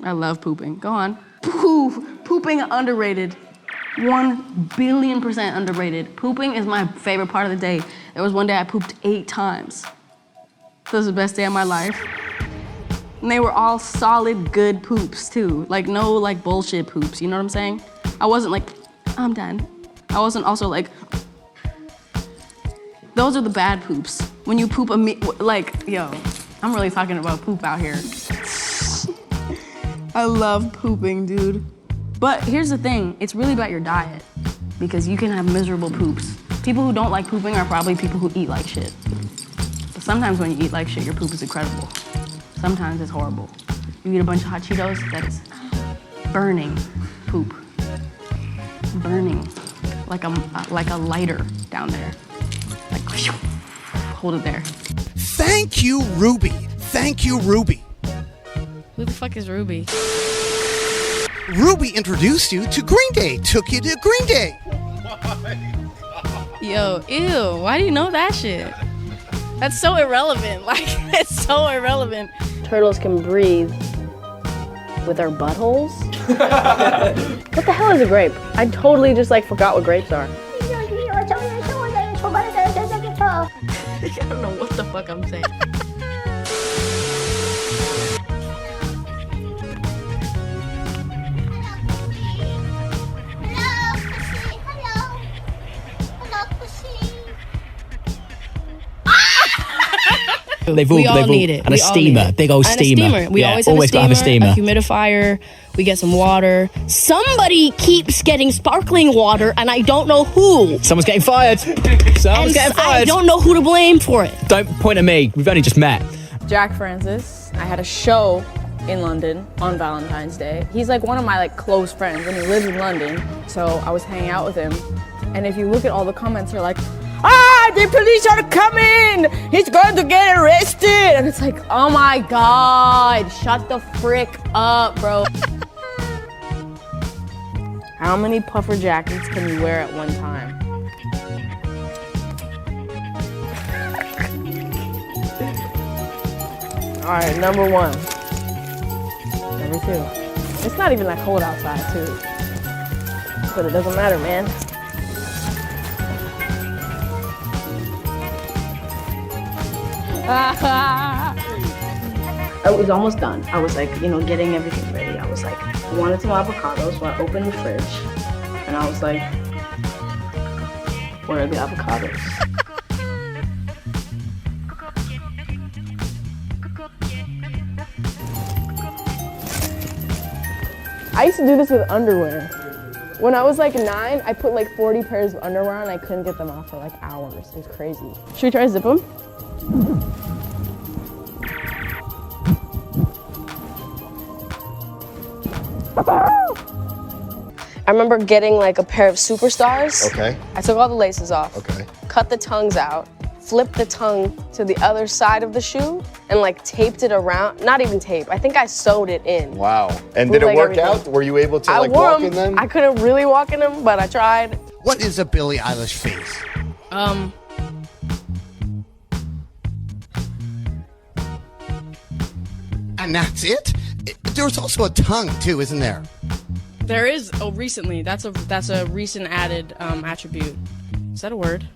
I love pooping. Go on. Pooping underrated. 1,000,000,000% underrated. Pooping is my favorite part of the day. There was one day I pooped 8 times. That was the best day of my life. And they were all solid, good poops too. Like no like bullshit poops, you know what I'm saying? I wasn't like, I'm done. I wasn't also like, those are the bad poops. When you poop like, yo, I'm really talking about poop out here. I love pooping, dude. But here's the thing, it's really about your diet because you can have miserable poops. People who don't like pooping are probably people who eat like shit. But sometimes when you eat like shit, your poop is incredible. Sometimes it's horrible. You eat a bunch of hot Cheetos, that is burning poop. Burning, like a lighter down there. Like, hold it there. Thank you, Ruby. Thank you, Ruby. Who the fuck is Ruby? Ruby introduced you to Green Day, took you to Green Day. Yo, ew, why do you know that shit? That's so irrelevant, like, it's so irrelevant. Turtles can breathe with their buttholes? What the hell is a grape? I totally just like forgot what grapes are. I don't know what the fuck I'm saying. We all need it. And a steamer, big old steamer. We always have a steamer, a humidifier. We get some water. Somebody keeps getting sparkling water, and I don't know who. Someone's getting fired. Someone's getting fired. I don't know who to blame for it. Don't point at me. We've only just met. Jack Francis. I had a show in London on Valentine's Day. He's like one of my like close friends, and he lives in London. So I was hanging out with him, and if you look at all the comments, they're like, the police are coming! He's going to get arrested! And it's like, oh my God, shut the frick up, bro. How many puffer jackets can you wear at one time? All right, number 1. Number 2. It's not even that cold outside, too. But it doesn't matter, man. I was almost done. I was like, getting everything ready. I was like, I wanted some avocados, so I opened the fridge, and I was like, where are the avocados? I used to do this with underwear. When I was like 9, I put like 40 pairs of underwear on and I couldn't get them off for like hours. It was crazy. Should we try to zip them? I remember getting like a pair of Superstars. Okay. I took all the laces off. Okay. Cut the tongues out. Flipped the tongue to the other side of the shoe and like taped it around. Not even tape. I think I sewed it in. Wow. And did it work out? Were you able to like walk in them? I couldn't really walk in them, but I tried. What is a Billie Eilish face? And that's it? There's also a tongue too, isn't there? There is. Oh, recently. That's a recent added attribute. Is that a word?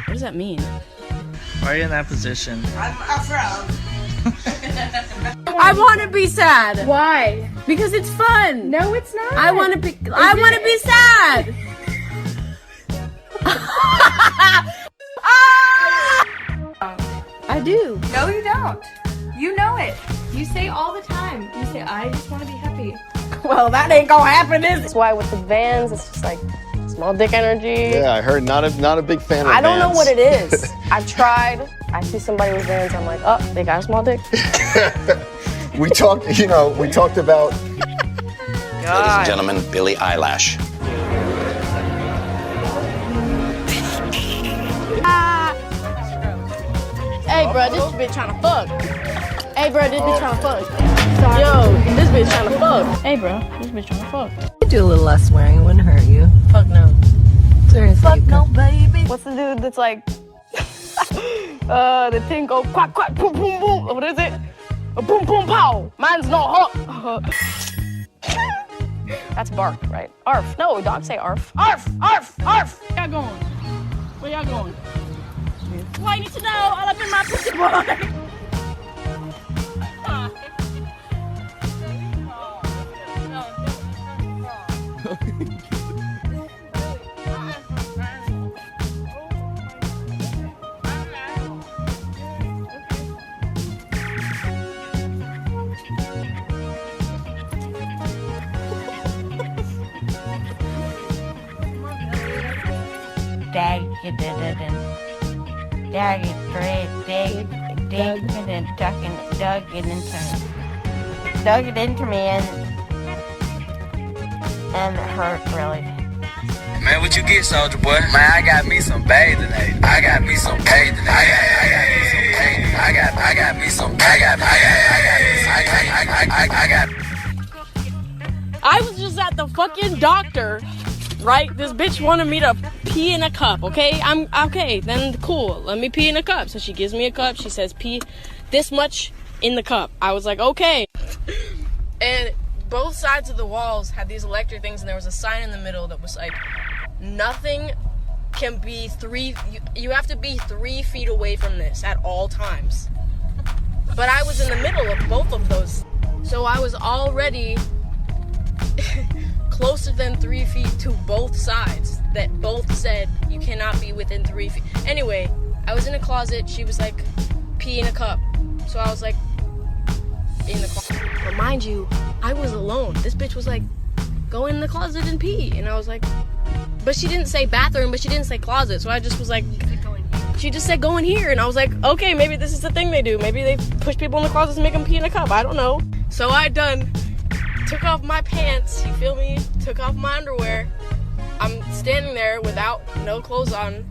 What does that mean? Why are you in that position? I'm I want to be sad. Why? Because it's fun. No, it's not. I want to be sad. I do. No, you don't. You know it. You say all the time. You say, I just want to be happy. Well, that ain't gonna happen, is it? That's why with the Vans, it's just like small dick energy. Yeah, I heard not a big fan of I don't know Vans. what it is. I've tried. I see somebody with Vans, I'm like, oh, they got a small dick. we talked about. Ladies and gentlemen, Billie Eilish. Hey, bro, this bitch trying to fuck. Hey, bro, this bitch trying to fuck. Yo, this bitch trying to fuck. Hey, bro, this bitch trying to fuck. You do a little less swearing, it wouldn't hurt you. Fuck no. Seriously. Fuck no, baby. What's the dude that's like, the thing go quack, quack, boom, boom, boom. What is it? A boom, boom, pow. Mine's no hot. That's bark, right? Arf. No, dogs say arf. Arf! Arf! Arf! Where y'all going? Where y'all going? Well, I need to know. All up in my pussy boy. Dug it into me and it hurt really. Man, what you get, soldier boy? Man, I got me some bathing aid. I got me some bathing aid. I got me some bathing I was just at the fucking doctor, right? This bitch wanted me to pee in a cup, okay? I'm okay, then cool. Let me pee in a cup. So she gives me a cup. She says, pee this much in the cup. I was like, okay. And both sides of the walls had these electric things, and there was a sign in the middle that was like, nothing can be you have to be 3 feet away from this at all times. But I was in the middle of both of those. So I was already closer than 3 feet to both sides that both said you cannot be within 3 feet. Anyway, I was in a closet. She was like, pee in a cup. So I was like, in the closet. But mind you, I was alone. This bitch was like, go in the closet and pee. And I was like, but she didn't say bathroom, but she didn't say closet. So I just was like, she just said go in here. And I was like, okay, maybe this is the thing they do. Maybe they push people in the closets and make them pee in a cup. I don't know. So I took off my pants, you feel me? Took off my underwear. I'm standing there without no clothes on.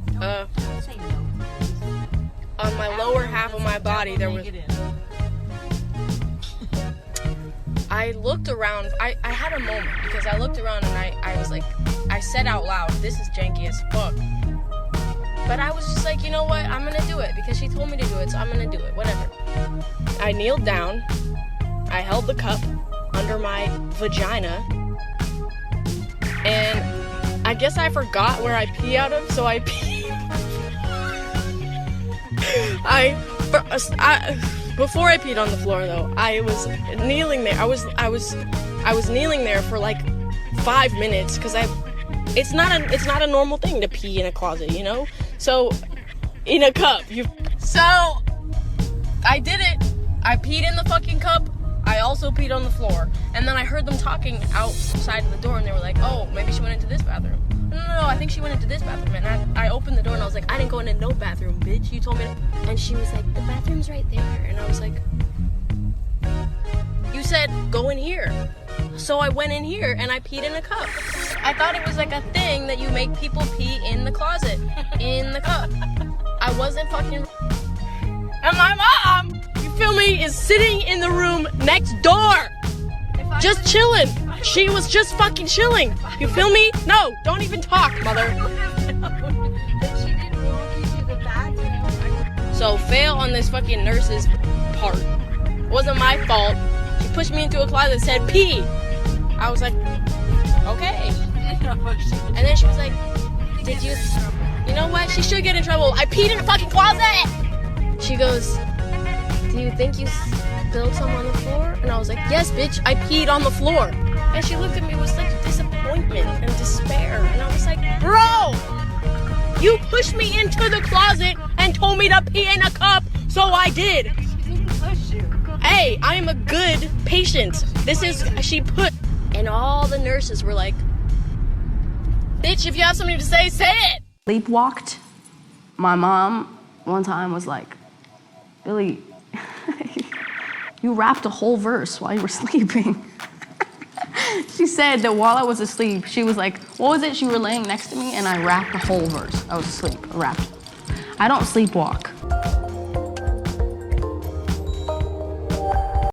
On my lower half of my body, there was... I looked around, I had a moment, because I looked around and I was like, I said out loud, this is janky as fuck. But I was just like, you know what, I'm gonna do it, because she told me to do it, so I'm gonna do it, whatever. I kneeled down, I held the cup under my vagina, and I guess I forgot where I pee out of, so I peed. Before I peed on the floor, though, I was kneeling there. I was kneeling there for like 5 minutes because it's not a normal thing to pee in a closet, you know. So in a cup, So I did it. I peed in the fucking cup. I also peed on the floor, and then I heard them talking outside of the door, and they were like, "Oh, maybe she went into this bathroom." No, I think she went into this bathroom. And I opened the door and I was like, I didn't go into no bathroom, bitch. You told me to. And she was like, the bathroom's right there. And I was like, you said go in here. So I went in here and I peed in a cup. I thought it was like a thing that you make people pee in the closet, in the cup. I wasn't fucking. And my mom, you feel me, is sitting in the room next door. Just chilling. She was just fucking chilling. You feel me? No, don't even talk, mother. So fail on this fucking nurse's part. Wasn't my fault. She pushed me into a closet and said pee. I was like, okay. And then she was like, did you know what? She should get in trouble. I peed in a fucking closet. She goes, do you think you spilled some on the floor? And I was like, yes, bitch, I peed on the floor. And she looked at me with such disappointment and despair. And I was like, bro, you pushed me into the closet and told me to pee in a cup, so I did. She didn't push you. Hey, I am a good patient. She put. And all the nurses were like, bitch, if you have something to say it. Sleepwalked. My mom one time was like, Billie, you rapped a whole verse while you were sleeping. She said that while I was asleep, she was like, what was it? She were laying next to me and I rapped the whole verse. I was asleep, I rapped. I don't sleepwalk.